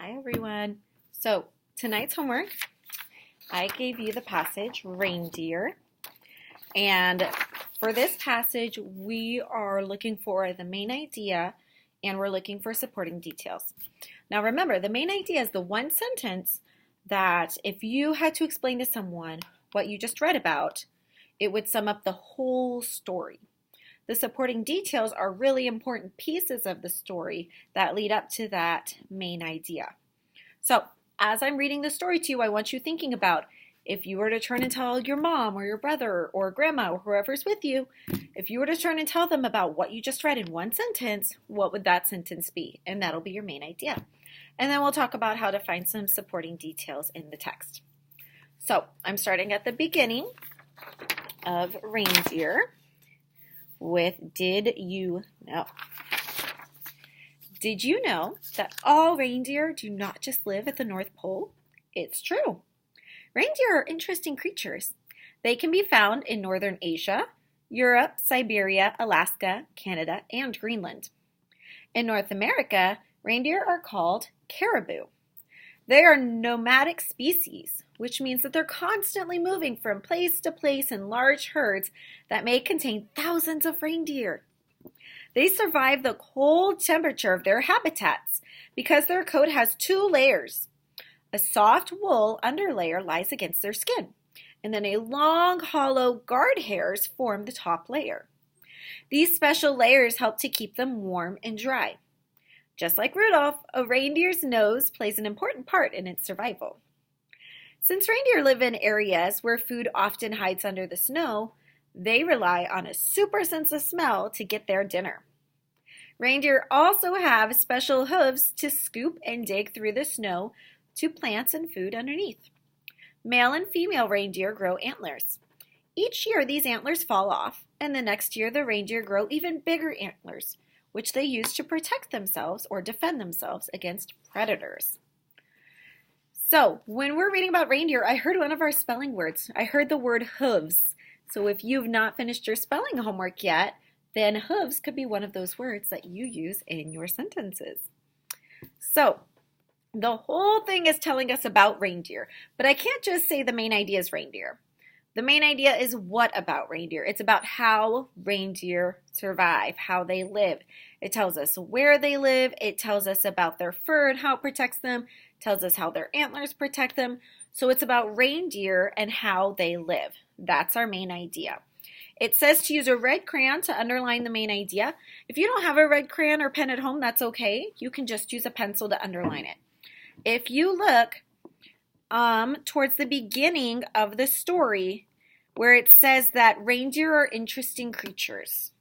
Hi everyone. So tonight's homework, I gave you the passage Reindeer, and for this passage we are looking for the main idea and we're looking for supporting details. Now remember, the main idea is the one sentence that if you had to explain to someone what you just read about, it would sum up the whole story. The supporting details are really important pieces of the story that lead up to that main idea. So, as I'm reading the story to you, I want you thinking about if you were to turn and tell your mom or your brother or grandma or whoever's with you, if you were to turn and tell them about what you just read in one sentence, what would that sentence be? And that'll be your main idea. And then we'll talk about how to find some supporting details in the text. So, I'm starting at the beginning of Reindeer with Did You Know? Did you know that all reindeer do not just live at the North Pole? It's true. Reindeer are interesting creatures. They can be found in northern Asia, Europe, Siberia, Alaska, Canada, and Greenland. In North America, reindeer are called caribou. They are nomadic species, which means that they're constantly moving from place to place in large herds that may contain thousands of reindeer. They survive the cold temperature of their habitats because their coat has two layers. A soft wool underlayer lies against their skin, and then a long, hollow guard hairs form the top layer. These special layers help to keep them warm and dry. Just like Rudolph, a reindeer's nose plays an important part in its survival. Since reindeer live in areas where food often hides under the snow, they rely on a super sense of smell to get their dinner. Reindeer also have special hooves to scoop and dig through the snow to plants and food underneath. Male and female reindeer grow antlers. Each year these antlers fall off, and the next year the reindeer grow even bigger antlers, which they use to protect themselves or defend themselves against predators. So, when we're reading about reindeer, I heard one of our spelling words. I heard the word hooves. So if you've not finished your spelling homework yet, then hooves could be one of those words that you use in your sentences. So, the whole thing is telling us about reindeer, but I can't just say the main idea is reindeer. The main idea is what about reindeer? It's about how reindeer survive, how they live. It tells us where they live. It tells us about their fur and how it protects them. It tells us how their antlers protect them. So it's about reindeer and how they live. That's our main idea. It says to use a red crayon to underline the main idea. If you don't have a red crayon or pen at home, that's okay. You can just use a pencil to underline it. If you look towards the beginning of the story where it says that reindeer are interesting creatures,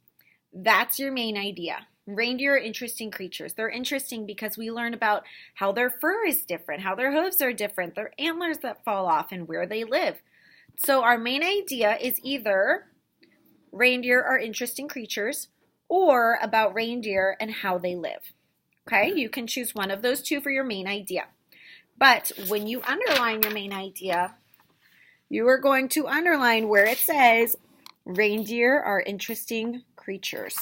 that's your main idea. Reindeer are interesting creatures. They're interesting because we learn about how their fur is different, how their hooves are different, their antlers that fall off, and where they live. So our main idea is either reindeer are interesting creatures or about reindeer and how they live. Okay, you can choose one of those two for your main idea. But when you underline your main idea, you are going to underline where it says reindeer are interesting creatures.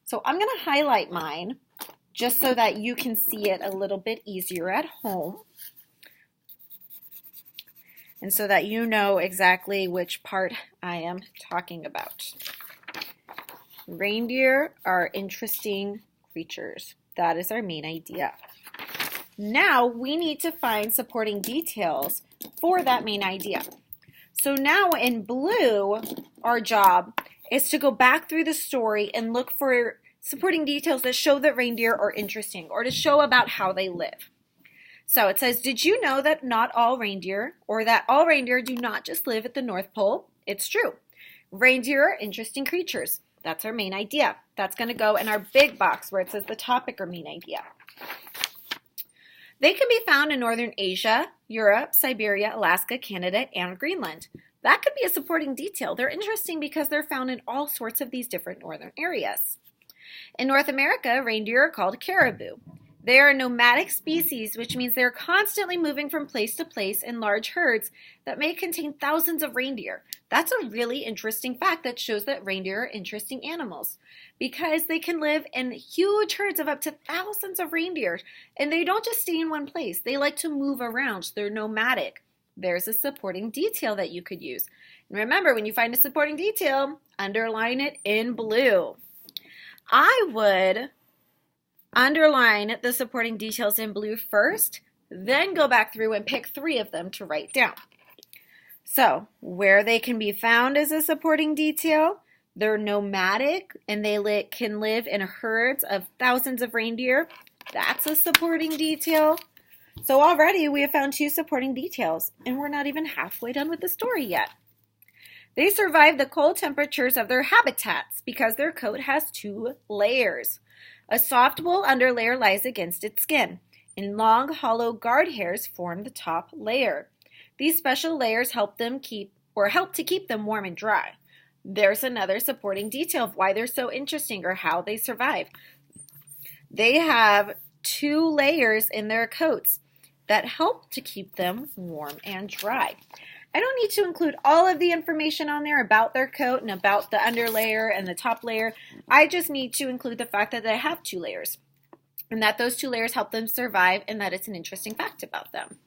So I'm going to highlight mine just so that you can see it a little bit easier at home and so that you know exactly which part I am talking about. Reindeer are interesting creatures. That is our main idea. Now we need to find supporting details for that main idea. So now in blue, our job is to go back through the story and look for supporting details that show that reindeer are interesting or to show about how they live. So it says, did you know that not all reindeer or that all reindeer do not just live at the North Pole? It's true. Reindeer are interesting creatures. That's our main idea. That's going to go in our big box where it says the topic or main idea. They can be found in northern Asia, Europe, Siberia, Alaska, Canada, and Greenland. That could be a supporting detail. They're interesting because they're found in all sorts of these different northern areas. In North America, reindeer are called caribou. They are a nomadic species, which means they're constantly moving from place to place in large herds that may contain thousands of reindeer. That's a really interesting fact that shows that reindeer are interesting animals because they can live in huge herds of up to thousands of reindeer, and they don't just stay in one place. They like to move around, so they're nomadic. There's a supporting detail that you could use. And remember, when you find a supporting detail, underline it in blue. I would underline the supporting details in blue first, then go back through and pick 3 of them to write down. So, where they can be found as a supporting detail, they're nomadic and they can live in herds of thousands of reindeer. That's a supporting detail. So already we have found 2 supporting details, and we're not even halfway done with the story yet. They survive the cold temperatures of their habitats because their coat has 2 layers. A soft wool underlayer lies against its skin, and long, hollow guard hairs form the top layer. These special layers help to keep them warm and dry. There's another supporting detail of why they're so interesting or how they survive. They have 2 layers in their coats that help to keep them warm and dry. I don't need to include all of the information on there about their coat and about the underlayer and the top layer. I just need to include the fact that they have 2 layers and that those 2 layers help them survive and that it's an interesting fact about them.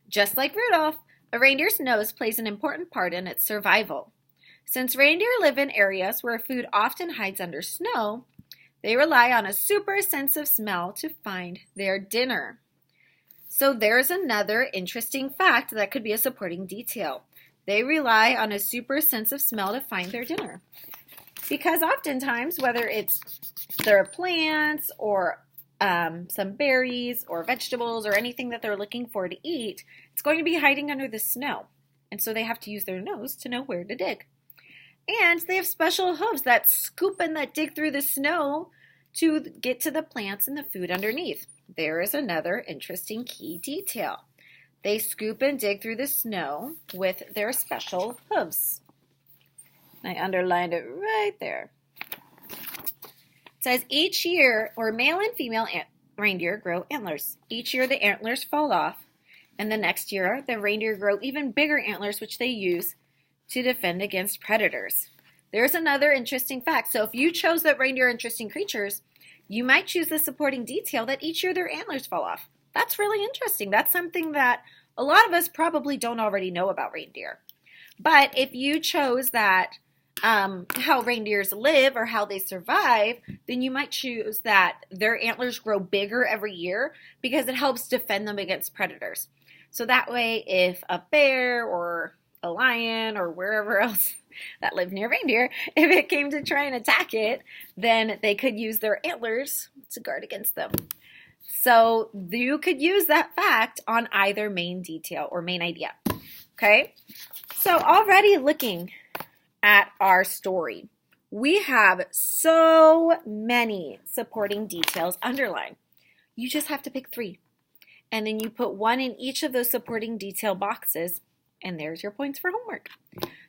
Just like Rudolph, a reindeer's nose plays an important part in its survival. Since reindeer live in areas where food often hides under snow, they rely on a super sense of smell to find their dinner. So there's another interesting fact that could be a supporting detail. They rely on a super sense of smell to find their dinner. Because oftentimes, whether it's their plants or some berries or vegetables or anything that they're looking for to eat, it's going to be hiding under the snow. And so they have to use their nose to know where to dig. And they have special hooves that scoop and that dig through the snow to get to the plants and the food underneath. There is another interesting key detail. They scoop and dig through the snow with their special hooves. I underlined it right there. It says each year, male and female reindeer grow antlers. Each year the antlers fall off, and the next year the reindeer grow even bigger antlers, which they use to defend against predators. There's another interesting fact. So if you chose that reindeer are interesting creatures, you might choose the supporting detail that each year their antlers fall off. That's really interesting. That's something that a lot of us probably don't already know about reindeer. But if you chose that how reindeers live or how they survive, then you might choose that their antlers grow bigger every year because it helps defend them against predators. So that way, if a bear or a lion or wherever else that lived near reindeer, if it came to try and attack it, then they could use their antlers to guard against them. So you could use that fact on either main detail or main idea. Okay? So already looking at our story, we have so many supporting details underlined. You just have to pick 3. And then you put 1 in each of those supporting detail boxes, and there's your points for homework.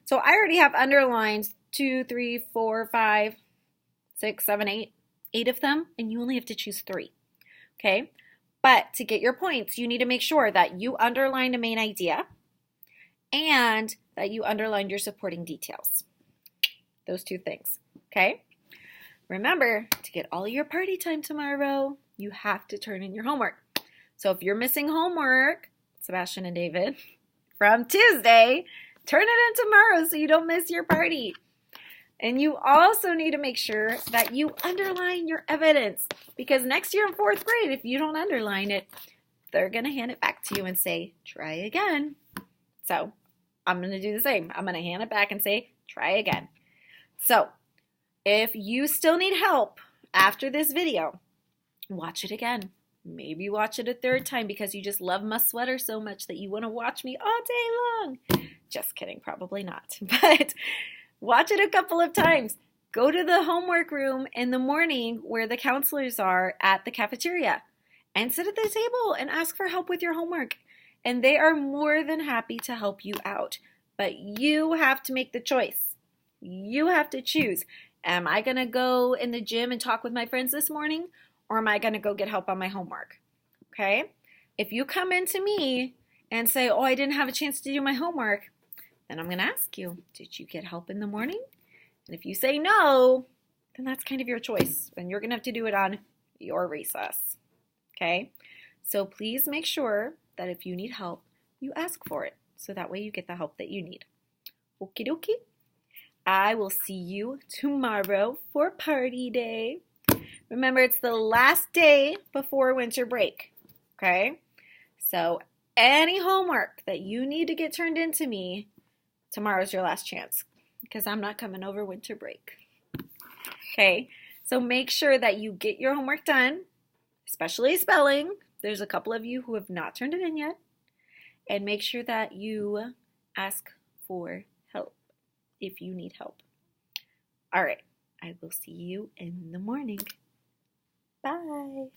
So I already have underlined 2, 3, 4, 5, 6, 7, 8, 8 of them, and you only have to choose 3. Okay? But to get your points, you need to make sure that you underlined a main idea and that you underlined your supporting details. Those 2 things. Okay? Remember, to get all your party time tomorrow, you have to turn in your homework. So if you're missing homework, Sebastian and David, from Tuesday, turn it in tomorrow so you don't miss your party. And you also need to make sure that you underline your evidence, because next year in 4th grade, if you don't underline it, they're going to hand it back to you and say, try again. So I'm going to do the same. I'm going to hand it back and say, try again. So if you still need help after this video, watch it again. Maybe watch it a 3rd time because you just love my sweater so much that you want to watch me all day long. Just kidding, probably not. But watch it a couple of times. Go to the homework room in the morning where the counselors are at the cafeteria and sit at the table and ask for help with your homework. And they are more than happy to help you out. But you have to make the choice. You have to choose. Am I going to go in the gym and talk with my friends this morning? or am I going to go get help on my homework? Okay? If you come into me and say, oh, I didn't have a chance to do my homework, then I'm going to ask you, did you get help in the morning? And if you say no, then that's kind of your choice. And you're going to have to do it on your recess. Okay? So please make sure that if you need help, you ask for it. So that way you get the help that you need. Okie dokie. I will see you tomorrow for party day. Remember, it's the last day before winter break. Okay? So any homework that you need to get turned into me, tomorrow's your last chance because I'm not coming over winter break. Okay? So make sure that you get your homework done, especially spelling. There's a couple of you who have not turned it in yet. And make sure that you ask for help if you need help. All right. I will see you in the morning. Bye.